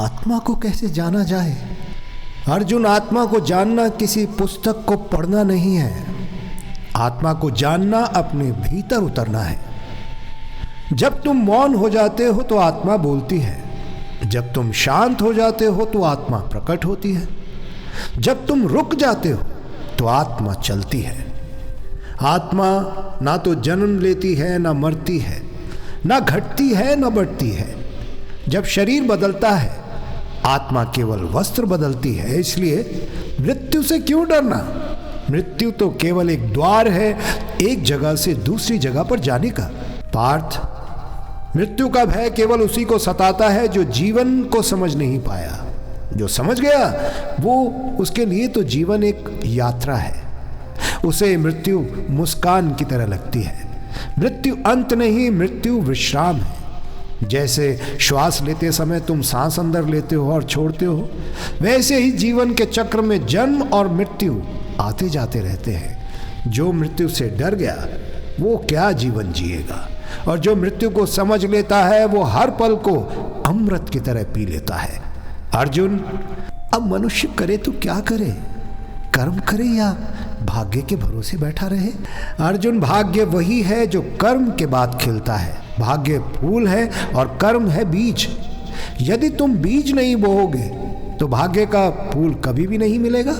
आत्मा को कैसे जाना जाए? अर्जुन, आत्मा को जानना किसी पुस्तक को पढ़ना नहीं है। आत्मा को जानना अपने भीतर उतरना है। जब तुम मौन हो जाते हो तो आत्मा बोलती है। जब तुम शांत हो जाते हो तो आत्मा प्रकट होती है। जब तुम रुक जाते हो तो आत्मा चलती है। आत्मा ना तो जन्म लेती है, ना मरती है, ना घटती है, ना बढ़ती है। जब शरीर बदलता है, आत्मा केवल वस्त्र बदलती है। इसलिए मृत्यु से क्यों डरना? मृत्यु तो केवल एक द्वार है एक जगह से दूसरी जगह पर जाने का। पार्थ, मृत्यु का भय केवल उसी को सताता है जो जीवन को समझ नहीं पाया। जो समझ गया वो, उसके लिए तो जीवन एक यात्रा है। उसे मृत्यु मुस्कान की तरह लगती है। मृत्यु अंत नहीं, मृत्यु विश्राम है। जैसे श्वास लेते समय तुम सांस अंदर लेते हो और छोड़ते हो, वैसे ही जीवन के चक्र में जन्म और मृत्यु आते जाते रहते हैं। जो मृत्यु से डर गया वो क्या जीवन जिएगा, और जो मृत्यु को समझ लेता है वो हर पल को अमृत की तरह पी लेता है। अर्जुन, अब मनुष्य करे तो क्या करे? कर्म करे या भाग्य के भरोसे बैठा रहे? अर्जुन, भाग्य वही है जो कर्म के बाद खिलता है। भाग्य फूल है और कर्म है बीज। यदि तुम बीज नहीं बोओगे तो भाग्य का फूल कभी भी नहीं मिलेगा।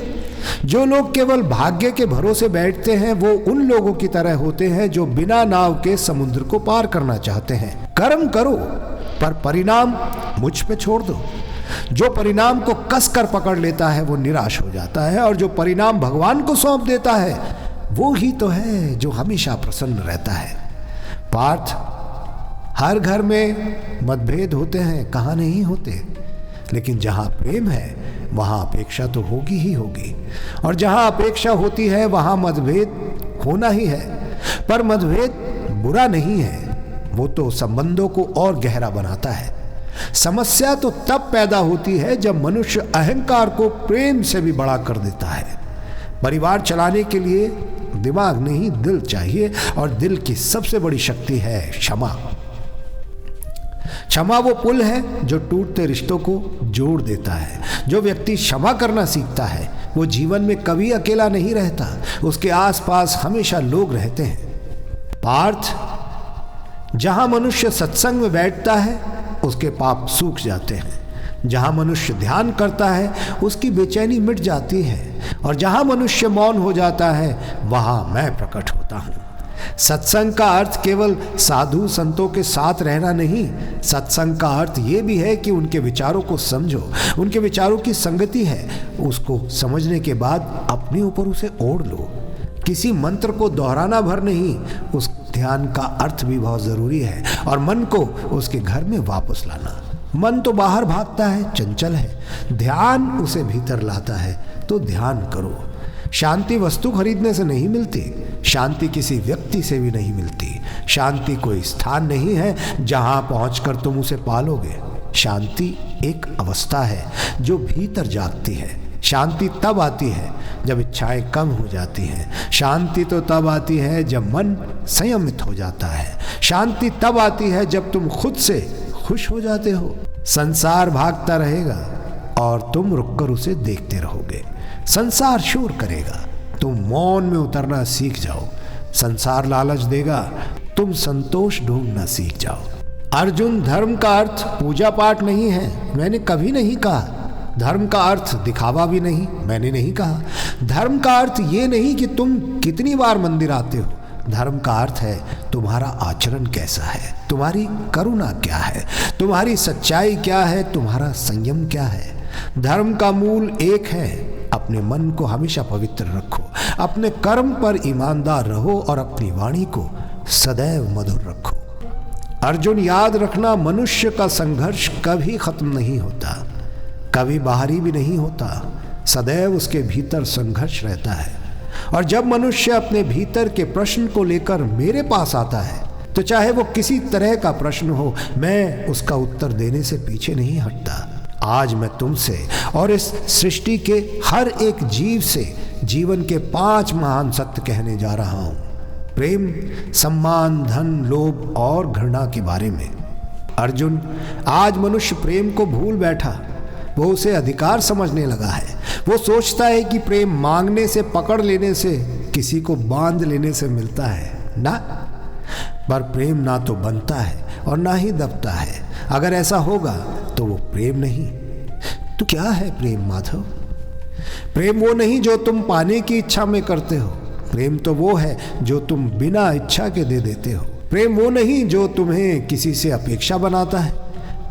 जो लोग केवल भाग्य के भरोसे बैठते हैं वो उन लोगों की तरह होते हैं जो बिना नाव के समुद्र को पार करना चाहते हैं। कर्म करो पर परिणाम मुझ पे छोड़ दो। जो परिणाम को कसकर पकड़ लेता है वो निराश हो जाता है, और जो परिणाम भगवान को सौंप देता है वो ही तो है जो हमेशा प्रसन्न रहता है। पार्थ, हर घर में मतभेद होते हैं, कहाँ नहीं होते, लेकिन जहाँ प्रेम है वहाँ अपेक्षा तो होगी ही होगी, और जहाँ अपेक्षा होती है वहाँ मतभेद होना ही है। पर मतभेद बुरा नहीं है, वो तो संबंधों को और गहरा बनाता है। समस्या तो तब पैदा होती है जब मनुष्य अहंकार को प्रेम से भी बड़ा कर देता है। परिवार चलाने के लिए दिमाग नहीं, दिल चाहिए, और दिल की सबसे बड़ी शक्ति है क्षमा। क्षमा वो पुल है जो टूटते रिश्तों को जोड़ देता है। जो व्यक्ति क्षमा करना सीखता है वो जीवन में कभी अकेला नहीं रहता, उसके आसपास हमेशा लोग रहते हैं। पार्थ, जहां मनुष्य सत्संग में बैठता है उसके पाप सूख जाते हैं। जहां मनुष्य ध्यान करता है उसकी बेचैनी मिट जाती है, और जहां मनुष्य मौन हो जाता है वहां मैं प्रकट होता हूं। सत्संग का अर्थ केवल साधु संतों के साथ रहना नहीं, सत्संग का अर्थ ये भी है कि उनके विचारों को समझो। उनके विचारों की संगति है, उसको समझने के बाद अपने ऊपर उसे ओढ़ लो। किसी मंत्र को दोहराना भर नहीं, उस ध्यान का अर्थ भी बहुत जरूरी है, और मन को उसके घर में वापस लाना। मन तो बाहर भागता है, चंचल है, ध्यान उसे भीतर लाता है। तो ध्यान करो। शांति वस्तु खरीदने से नहीं मिलती, शांति किसी व्यक्ति से भी नहीं मिलती। शांति कोई स्थान नहीं है जहां पहुंचकर तुम उसे पालोगे। शांति एक अवस्था है जो भीतर जागती है। शांति तब आती है जब इच्छाएं कम हो जाती हैं। शांति तो तब आती है जब मन संयमित हो जाता है। शांति तब आती है जब तुम खुद से खुश हो जाते हो। संसार भागता रहेगा और तुम रुककर उसे देखते रहोगे। संसार शोर करेगा, तुम मौन में उतरना सीख जाओ। संसार लालच देगा, तुम संतोष ढूंढना सीख जाओ। अर्जुन, धर्म का अर्थ पूजा पाठ नहीं है, मैंने कभी नहीं कहा। धर्म का अर्थ दिखावा भी नहीं, मैंने नहीं कहा। धर्म का अर्थ ये नहीं कि तुम कितनी बार मंदिर आते हो। धर्म का अर्थ है तुम्हारा आचरण कैसा है, तुम्हारी करुणा क्या है, तुम्हारी सच्चाई क्या है, तुम्हारा संयम क्या है। धर्म का मूल एक है, अपने मन को हमेशा पवित्र रखो, अपने कर्म पर ईमानदार रहो और अपनी वाणी को सदैव मधुर रखो। अर्जुन, याद रखना, मनुष्य का संघर्ष कभी खत्म नहीं होता, कभी बाहरी भी नहीं होता। सदैव उसके भीतर संघर्ष रहता है। और जब मनुष्य अपने भीतर के प्रश्न को लेकर मेरे पास आता है तो चाहे वो किसी तरह का प्रश्न हो, मैं उसका उत्तर देने से पीछे नहीं हटता। आज मैं तुमसे और इस सृष्टि के हर एक जीव से जीवन के 5 महान सत्य कहने जा रहा हूं। प्रेम, सम्मान, धन, लोभ और घृणा के बारे में। अर्जुन, आज मनुष्य प्रेम को भूल बैठा, वो उसे अधिकार समझने लगा है। वो सोचता है कि प्रेम मांगने से, पकड़ लेने से, किसी को बांध लेने से मिलता है ना। पर प्रेम ना तो बनता है और ना ही दबता है। अगर ऐसा होगा तो वो प्रेम नहीं। तो क्या है प्रेम माधव? प्रेम वो नहीं जो तुम पाने की इच्छा में करते हो। प्रेम तो वो है जो तुम बिना इच्छा के दे देते हो। प्रेम वो नहीं जो तुम्हें किसी से अपेक्षा बनाता है।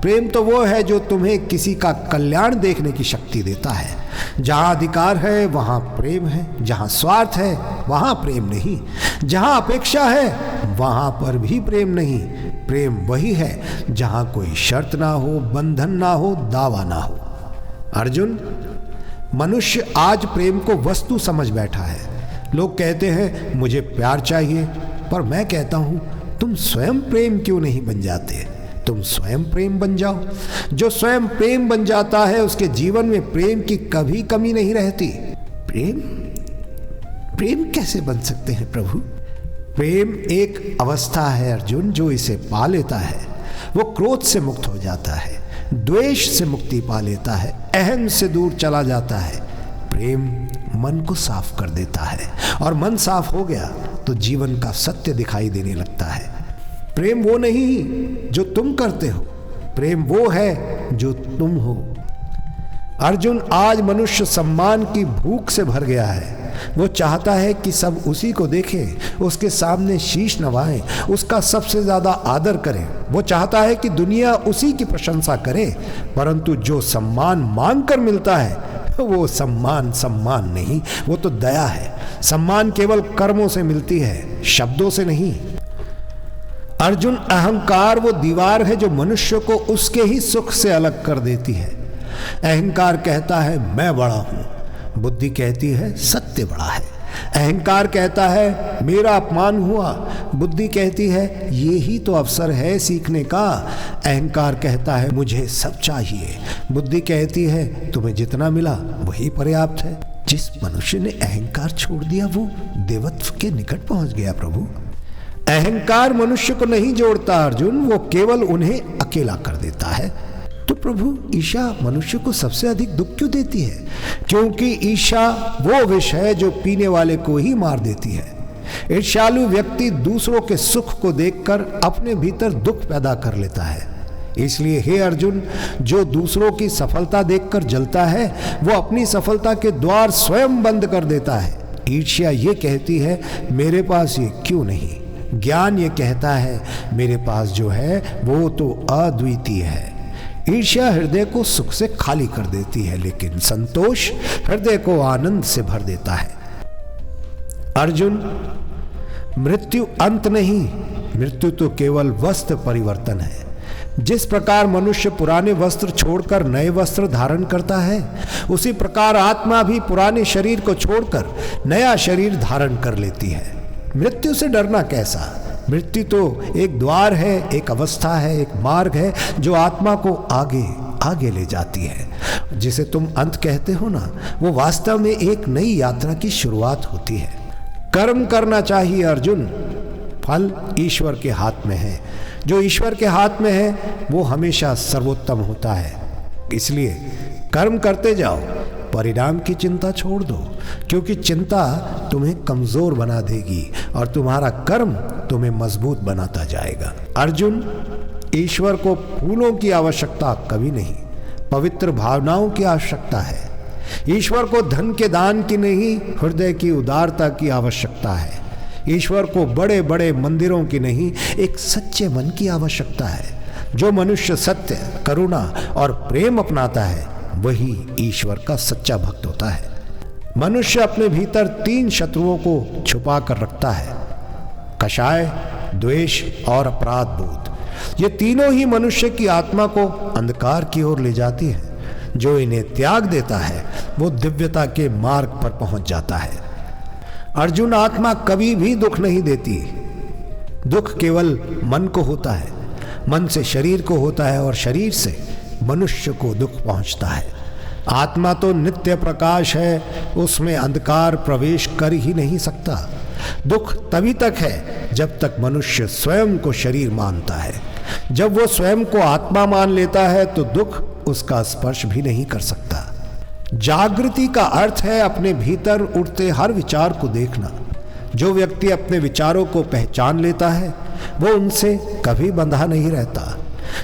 प्रेम तो वो है जो तुम्हें किसी का कल्याण देखने की शक्ति देता है। जहाँ अधिकार है वहाँ प्रेम है, जहाँ स्वार्थ है वहाँ प्रेम नहीं, जहाँ अपेक्षा है वहाँ पर भी प्रेम नहीं। प्रेम वही है जहाँ कोई शर्त ना हो, बंधन ना हो, दावा ना हो। अर्जुन, मनुष्य आज प्रेम को वस्तु समझ बैठा है। लोग कहते हैं मुझे प्यार चाहिए, पर मैं कहता हूं तुम स्वयं प्रेम क्यों नहीं बन जाते? तुम स्वयं प्रेम बन जाओ। जो स्वयं प्रेम बन जाता है उसके जीवन में प्रेम की कभी कमी नहीं रहती। प्रेम कैसे बन सकते हैं प्रभु? प्रेम एक अवस्था है अर्जुन, जो इसे पा लेता है वो क्रोध से मुक्त हो जाता है, द्वेष से मुक्ति पा लेता है, अहम से दूर चला जाता है। प्रेम मन को साफ कर देता है और मन साफ हो गया तो जीवन का सत्य दिखाई देने लगता है। प्रेम वो नहीं जो तुम करते हो, प्रेम वो है जो तुम हो। अर्जुन, आज मनुष्य सम्मान की भूख से भर गया है। वो चाहता है कि सब उसी को देखें, उसके सामने शीश नवाएं, उसका सबसे ज्यादा आदर करें। वो चाहता है कि दुनिया उसी की प्रशंसा करे। परंतु जो सम्मान मांग कर मिलता है वो सम्मान नहीं, वो तो दया है। सम्मान केवल कर्मों से मिलती है, शब्दों से नहीं। अर्जुन, अहंकार वो दीवार है जो मनुष्य को उसके ही सुख से अलग कर देती है। अहंकार कहता है मैं बड़ा हूं, बुद्धि कहती है सत्य बड़ा है। अहंकार कहता है मेरा अपमान हुआ, बुद्धि कहती है ये ही तो अवसर है सीखने का। अहंकार कहता है मुझे सब चाहिए, बुद्धि कहती है तुम्हें जितना मिला वही पर्याप्त है। जिस मनुष्य ने अहंकार छोड़ दिया वो देवत्व के निकट पहुंच गया प्रभु। अहंकार मनुष्य को नहीं जोड़ता अर्जुन, वो केवल उन्हें अकेला कर देता है। तो प्रभु, ईर्ष्या मनुष्य को सबसे अधिक दुख क्यों देती है? क्योंकि ईर्ष्या वो विष है जो पीने वाले को ही मार देती है। ईर्ष्यालु व्यक्ति दूसरों के सुख को देखकर अपने भीतर दुख पैदा कर लेता है। इसलिए हे अर्जुन, जो दूसरों की सफलता देखकर जलता है वो अपनी सफलता के द्वार स्वयं बंद कर देता है। ईर्ष्या ये कहती है मेरे पास ये क्यों नहीं। ज्ञान ये कहता है मेरे पास जो है वो तो अद्वितीय है। ईर्ष्या हृदय को सुख से खाली कर देती है, लेकिन संतोष हृदय को आनंद से भर देता है। अर्जुन, मृत्यु अंत नहीं, मृत्यु तो केवल वस्त्र परिवर्तन है। जिस प्रकार मनुष्य पुराने वस्त्र छोड़कर नए वस्त्र धारण करता है, उसी प्रकार आत्मा भी पुराने शरीर को छोड़कर नया शरीर धारण कर लेती है। मृत्यु से डरना कैसा? मृत्यु तो एक द्वार है, एक अवस्था है, एक मार्ग है जो आत्मा को आगे आगे ले जाती है। जिसे तुम अंत कहते हो ना, वो वास्तव में एक नई यात्रा की शुरुआत होती है। कर्म करना चाहिए अर्जुन, फल ईश्वर के हाथ में है। जो ईश्वर के हाथ में है वो हमेशा सर्वोत्तम होता है। इसलिए कर्म करते जाओ, परिणाम की चिंता छोड़ दो, क्योंकि चिंता तुम्हें कमजोर बना देगी और तुम्हारा कर्म तुम्हें मजबूत बनाता जाएगा। अर्जुन, ईश्वर को फूलों की आवश्यकता कभी नहीं, पवित्र भावनाओं की आवश्यकता है। ईश्वर को धन के दान की नहीं, हृदय की उदारता की आवश्यकता है। ईश्वर को बड़े बड़े मंदिरों की नहीं, एक सच्चे मन की आवश्यकता है। जो मनुष्य सत्य, करुणा और प्रेम अपनाता है वही ईश्वर का सच्चा भक्त होता है। मनुष्य अपने भीतर 3 शत्रुओं को छुपा कर रखता है, कषाय, द्वेष और अपराध बोध। ये तीनों ही मनुष्य की आत्मा को अंधकार की ओर ले जाती है। जो इन्हें त्याग देता है वो दिव्यता के मार्ग पर पहुंच जाता है। अर्जुन, आत्मा कभी भी दुख नहीं देती। दुख केवल मन को होता है, मन से शरीर को होता है और शरीर से मनुष्य को दुख पहुंचता है। आत्मा तो नित्य प्रकाश है, उसमें अंधकार प्रवेश कर ही नहीं सकता। दुख तभी तक है जब तक मनुष्य स्वयं को शरीर मानता है। जब वो स्वयं को आत्मा मान लेता है तो दुख उसका स्पर्श भी नहीं कर सकता। जागृति का अर्थ है अपने भीतर उठते हर विचार को देखना। जो व्यक्ति अपने विचारों को पहचान लेता है वो उनसे कभी बंधा नहीं रहता।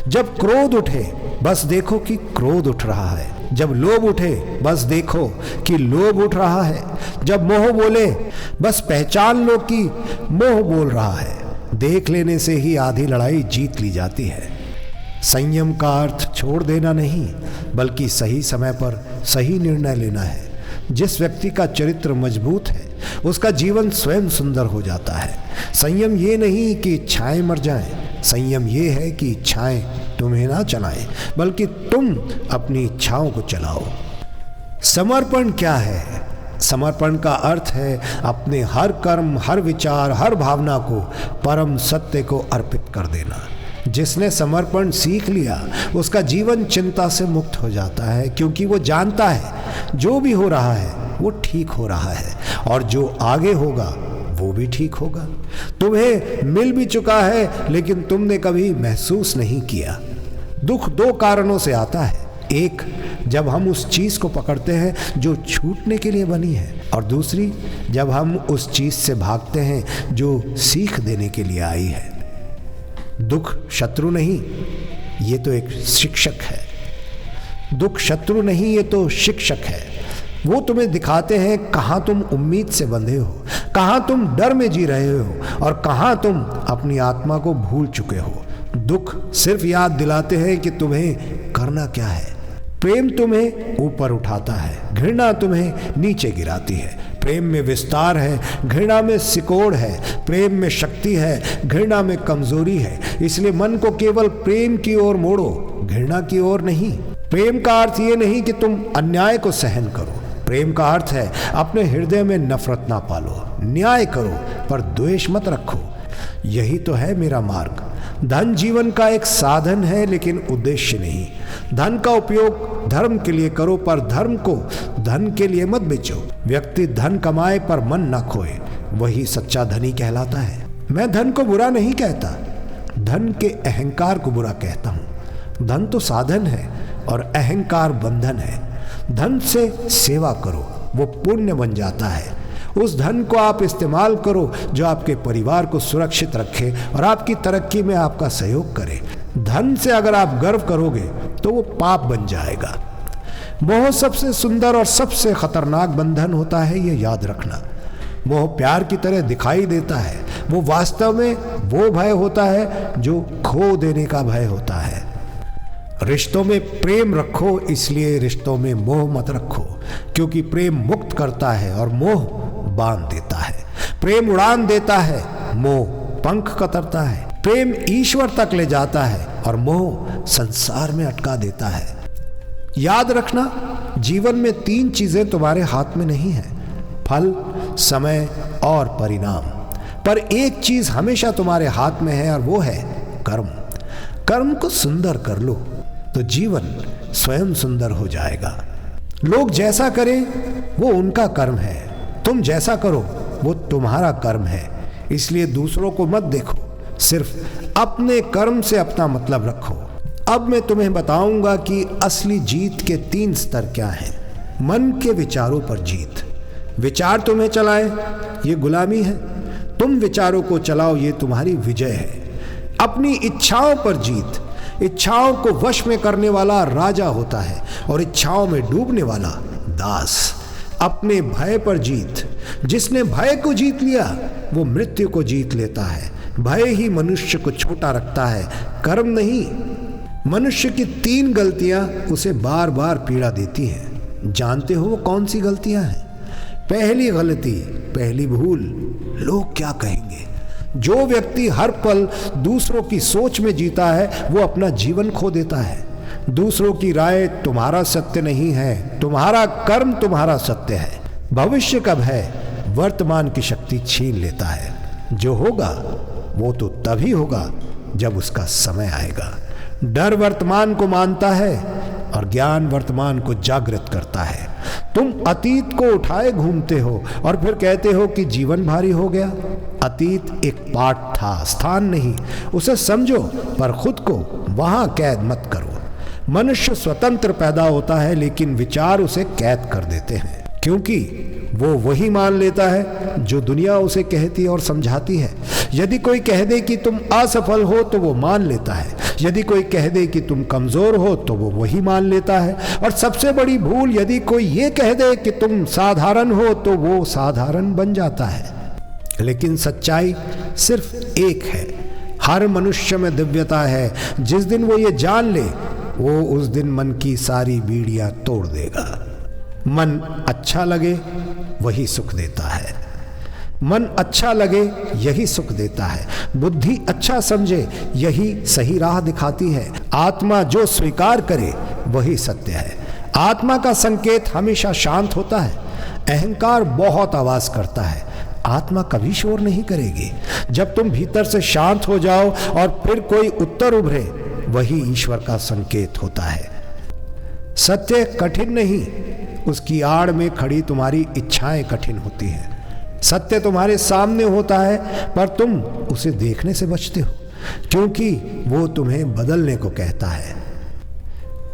जब क्रोध उठे बस देखो कि क्रोध उठ रहा है। जब लोभ उठे बस देखो कि लोभ उठ रहा है। जब मोह बोले बस पहचान लो कि मोह बोल रहा है। देख लेने से ही आधी लड़ाई जीत ली जाती है। संयम का अर्थ छोड़ देना नहीं बल्कि सही समय पर सही निर्णय लेना है। जिस व्यक्ति का चरित्र मजबूत है उसका जीवन स्वयं सुंदर हो जाता है। संयम ये नहीं कि इच्छाएं मर जाएं, संयम ये है कि इच्छाएं तुम्हें ना चलाएं बल्कि तुम अपनी इच्छाओं को चलाओ। समर्पण क्या है? समर्पण का अर्थ है अपने हर कर्म, हर विचार, हर भावना को परम सत्य को अर्पित कर देना। जिसने समर्पण सीख लिया उसका जीवन चिंता से मुक्त हो जाता है, क्योंकि वो जानता है जो भी हो रहा है वो ठीक हो रहा है और जो आगे होगा वो भी ठीक होगा। तुम्हें मिल भी चुका है लेकिन तुमने कभी महसूस नहीं किया। दुख दो कारणों से आता है। एक, जब हम उस चीज को पकड़ते हैं जो छूटने के लिए बनी है, और दूसरी, जब हम उस चीज से भागते हैं जो सीख देने के लिए आई है। दुख शत्रु नहीं, ये तो एक शिक्षक है। दुख शत्रु नहीं, ये तो शिक्षक है। वो तुम्हें दिखाते हैं कहाँ तुम उम्मीद से बंधे हो, कहाँ तुम डर में जी रहे हो और कहाँ तुम अपनी आत्मा को भूल चुके हो। दुख सिर्फ याद दिलाते हैं कि तुम्हें करना क्या है। प्रेम तुम्हें ऊपर उठाता है, घृणा तुम्हें नीचे गिराती है। प्रेम में विस्तार है, घृणा में सिकोड़ है। प्रेम में शक्ति है, घृणा में कमजोरी है। इसलिए मन को केवल प्रेम की ओर मोड़ो, घृणा की ओर नहीं। प्रेम का अर्थ ये नहीं कि तुम अन्याय को सहन करो। प्रेम का अर्थ है अपने हृदय में नफरत ना पालो, न्याय करो पर द्वेष मत रखो। यही तो है मेरा मार्ग। धन जीवन का एक साधन है लेकिन उद्देश्य नहीं। धन का उपयोग धर्म के लिए करो पर धर्म को धन के लिए मत बेचो। व्यक्ति धन कमाए पर मन न खोए, वही सच्चा धनी कहलाता है। मैं धन को बुरा नहीं कहता, धन के अहंकार को बुरा कहता हूँ। धन तो साधन है और अहंकार बंधन है। धन से सेवा करो, वो पुण्य बन जाता है। उस धन को आप इस्तेमाल करो जो आपके परिवार को सुरक्षित रखे और आपकी तरक्की में आपका सहयोग करे। धन से अगर आप गर्व करोगे तो वो पाप बन जाएगा। मोह सबसे सुंदर और सबसे खतरनाक बंधन होता है, ये याद रखना। मोह प्यार की तरह दिखाई देता है, वो वास्तव में वो भय होता है जो खो देने का भय होता है। रिश्तों में प्रेम रखो, इसलिए रिश्तों में मोह मत रखो, क्योंकि प्रेम मुक्त करता है और मोह बांध देता है। प्रेम उड़ान देता है, मोह पंख कतरता है। प्रेम ईश्वर तक ले जाता है और मोह संसार में अटका देता है। याद रखना, जीवन में 3 चीजें तुम्हारे हाथ में नहीं है, फल, समय और परिणाम। पर एक चीज हमेशा तुम्हारे हाथ में है और वो है कर्म। कर्म को सुंदर कर लो तो जीवन स्वयं सुंदर हो जाएगा। लोग जैसा करें वो उनका कर्म है, तुम जैसा करो वो तुम्हारा कर्म है। इसलिए दूसरों को मत देखो, सिर्फ अपने कर्म से अपना मतलब रखो। अब मैं तुम्हें बताऊंगा कि असली जीत के 3 स्तर क्या हैं। मन के विचारों पर जीत। विचार तुम्हें चलाए ये गुलामी है, तुम विचारों को चलाओ ये तुम्हारी विजय है। अपनी इच्छाओं पर जीत। इच्छाओं को वश में करने वाला राजा होता है और इच्छाओं में डूबने वाला दास। अपने भय पर जीत। जिसने भय को जीत लिया वो मृत्यु को जीत लेता है। भय ही मनुष्य को छोटा रखता है, कर्म नहीं। मनुष्य की 3 गलतियां उसे बार बार पीड़ा देती हैं। जानते हो वो कौन सी गलतियां हैं? पहली गलती, पहली भूल, लोग क्या कहेंगे। जो व्यक्ति हर पल दूसरों की सोच में जीता है वो अपना जीवन खो देता है। दूसरों की राय तुम्हारा सत्य नहीं है, तुम्हारा कर्म तुम्हारा सत्य है। भविष्य का भय वर्तमान की शक्ति छीन लेता है। जो होगा वो तो तभी होगा जब उसका समय आएगा। डर वर्तमान को मानता है और ज्ञान वर्तमान को जागृत करता है। तुम अतीत को उठाए घूमते हो और फिर कहते हो कि जीवन भारी हो गया। अतीत एक पाठ था, स्थान नहीं। उसे समझो पर खुद को वहां कैद मत करो। मनुष्य स्वतंत्र पैदा होता है लेकिन विचार उसे कैद कर देते हैं, क्योंकि वो वही मान लेता है जो दुनिया उसे कहती और समझाती है। यदि कोई कह दे कि तुम असफल हो तो वो मान लेता है, यदि कोई कह दे कि तुम कमजोर हो तो वो वही मान लेता है। और सबसे बड़ी भूल, यदि कोई ये कह दे कि तुम साधारण हो तो वो साधारण बन जाता है। लेकिन सच्चाई सिर्फ एक है, हर मनुष्य में दिव्यता है। जिस दिन वो ये जान ले, वो उस दिन मन की सारी बीड़ियां तोड़ देगा। मन अच्छा लगे वही सुख देता है, मन अच्छा लगे यही सुख देता है। बुद्धि अच्छा समझे यही सही राह दिखाती है। आत्मा जो स्वीकार करे वही सत्य है। आत्मा का संकेत हमेशा शांत होता है। अहंकार बहुत आवाज करता है, आत्मा कभी शोर नहीं करेगी। जब तुम भीतर से शांत हो जाओ और फिर कोई उत्तर उभरे, वही ईश्वर का संकेत होता है। सत्य कठिन नहीं, उसकी आड़ में खड़ी तुम्हारी इच्छाएं कठिन होती हैं। सत्य तुम्हारे सामने होता है पर तुम उसे देखने से बचते हो, क्योंकि वो तुम्हें बदलने को कहता है।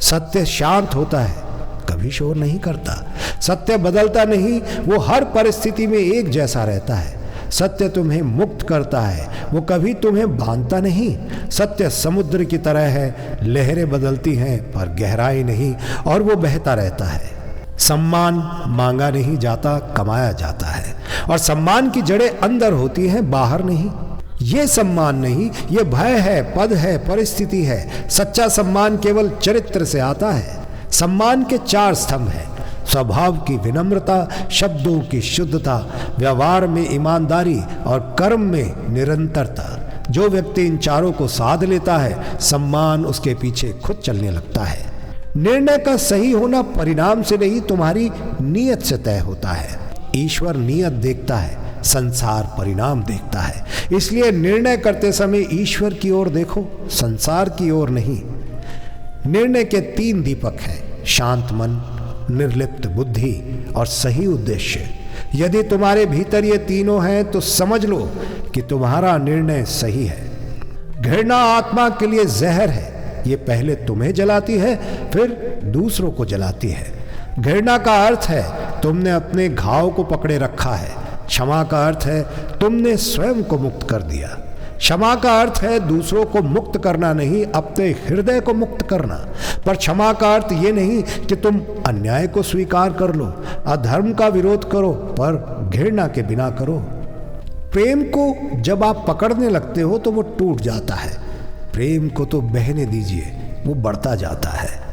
सत्य शांत होता है, कभी शोर नहीं करता। सत्य बदलता नहीं, वो हर परिस्थिति में एक जैसा रहता है। सत्य तुम्हें मुक्त करता है, वो कभी तुम्हें बांधता नहीं। सत्य समुद्र की तरह है, लहरें बदलती हैं पर गहराई नहीं, और वो बहता रहता है। सम्मान मांगा नहीं जाता, कमाया जाता है। और सम्मान की जड़ें अंदर होती हैं, बाहर नहीं। ये सम्मान नहीं, ये भय है, पद है, परिस्थिति है। सच्चा सम्मान केवल चरित्र से आता है। सम्मान के 4 स्तंभ हैं: स्वभाव की विनम्रता, शब्दों की शुद्धता, व्यवहार में ईमानदारी और कर्म में निरंतरता। जो व्यक्ति इन चारों को साध लेता है, सम्मान उसके पीछे खुद चलने लगता है। निर्णय का सही होना परिणाम से नहीं, तुम्हारी नीयत से तय होता है। ईश्वर नीयत देखता है, संसार परिणाम देखता है। इसलिए निर्णय करते समय ईश्वर की ओर देखो, संसार की ओर नहीं। निर्णय के 3 दीपक हैं: शांत मन, निर्लिप्त बुद्धि और सही उद्देश्य। यदि तुम्हारे भीतर ये तीनों हैं तो समझ लो कि तुम्हारा निर्णय सही है। घृणा आत्मा के लिए जहर है, ये पहले तुम्हें जलाती है फिर दूसरों को जलाती है। घृणा का अर्थ है तुमने अपने घाव को पकड़े रखा है। क्षमा का अर्थ है तुमने स्वयं को मुक्त कर दिया। क्षमा का अर्थ है दूसरों को मुक्त करना नहीं, अपने हृदय को मुक्त करना। पर क्षमा का अर्थ ये नहीं कि तुम अन्याय को स्वीकार कर लो, अधर्म का विरोध करो, पर घृणा के बिना करो। प्रेम को जब आप पकड़ने लगते हो तो वो टूट जाता है। प्रेम को तो बहने दीजिए, वो बढ़ता जाता है।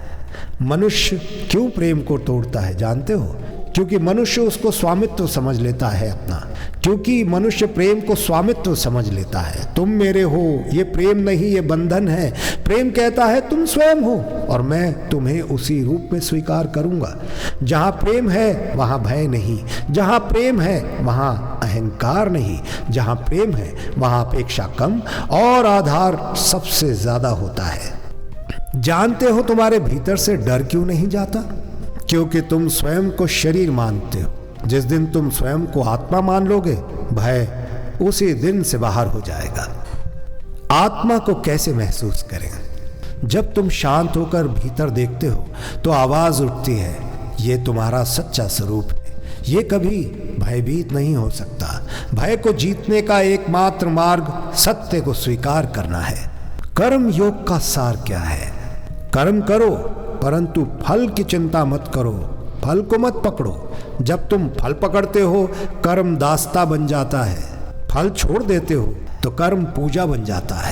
मनुष्य क्यों प्रेम को तोड़ता है जानते हो? क्योंकि मनुष्य उसको स्वामित्व समझ लेता है अपना। क्योंकि मनुष्य प्रेम को स्वामित्व समझ लेता है। तुम मेरे हो, ये प्रेम नहीं, ये बंधन है। प्रेम कहता है तुम स्वयं हो और मैं तुम्हें उसी रूप में स्वीकार करूंगा। जहां प्रेम है वहां भय नहीं, जहां प्रेम है वहां अहंकार नहीं, जहां प्रेम है वहां अपेक्षा कम और आधार सबसे ज्यादा होता है। जानते हो तुम्हारे भीतर से डर क्यों नहीं जाता? क्योंकि तुम स्वयं को शरीर मानते हो। जिस दिन तुम स्वयं को आत्मा मान लोगे, भय उसी दिन से बाहर हो जाएगा। आत्मा को कैसे महसूस करें? जब तुम शांत होकर भीतर देखते हो तो आवाज उठती है, ये तुम्हारा सच्चा स्वरूप है। ये कभी भयभीत नहीं हो सकता। भय को जीतने का एकमात्र मार्ग सत्य को स्वीकार करना है। कर्म योग का सार क्या है? कर्म करो परंतु फल की चिंता मत करो, फल को मत पकड़ो। जब तुम फल पकड़ते हो, कर्म दास्ता बन जाता है। फल छोड़ देते हो तो कर्म पूजा बन जाता है।